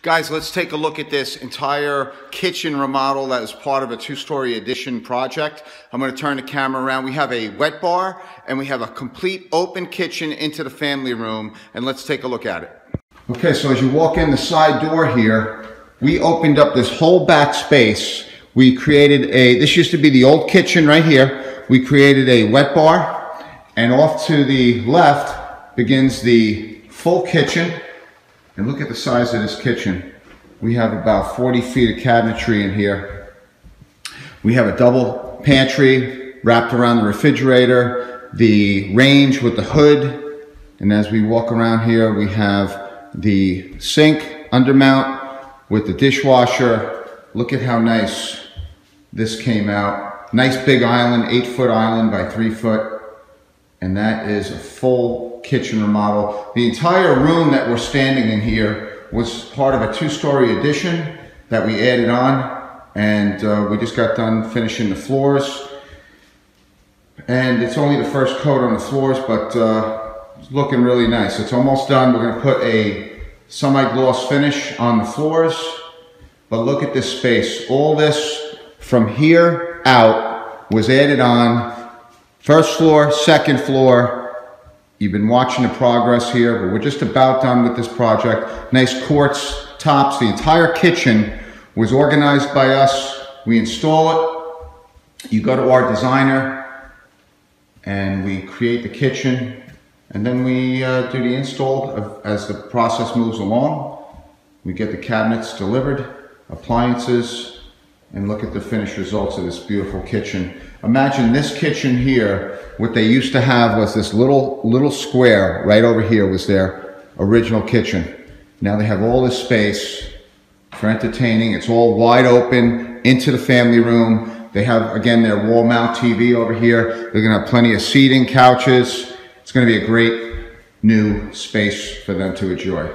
Guys, let's take a look at this entire kitchen remodel that is part of a two-story addition project. I'm going to turn the camera around. We have a wet bar and we have a complete open kitchen into the family room, and let's take a look at it. Okay, so as you walk in the side door here, we opened up this whole back space. We created this used to be the old kitchen right here. We created a wet bar, and off to the left begins the full kitchen. And look at the size of this kitchen. We have about 40 feet of cabinetry in here. We have a double pantry wrapped around the refrigerator, the range with the hood, and as we walk around here, we have the sink undermount with the dishwasher. Look at how nice this came out. Nice big island, 8-foot island by 3-foot. And that is a full kitchen remodel. The entire room that we're standing in here was part of a two-story addition that we added on, and we just got done finishing the floors. And it's only the first coat on the floors, but it's looking really nice. It's almost done. We're gonna put a semi-gloss finish on the floors, but look at this space. All this from here out was added on. First floor, second floor. You've been watching the progress here, but we're just about done with this project. Nice quartz tops. The entire kitchen was organized by us. We install it. You go to our designer and we create the kitchen, and then we do the install as the process moves along. We get the cabinets delivered, appliances, and look at the finished results of this beautiful kitchen. Imagine this kitchen here. What they used to have was this little square right over here was their original kitchen. Now they have all this space for entertaining. It's all wide open into the family room. They have, again, their wall mount TV over here. They're gonna have plenty of seating, couches. It's gonna be a great new space for them to enjoy.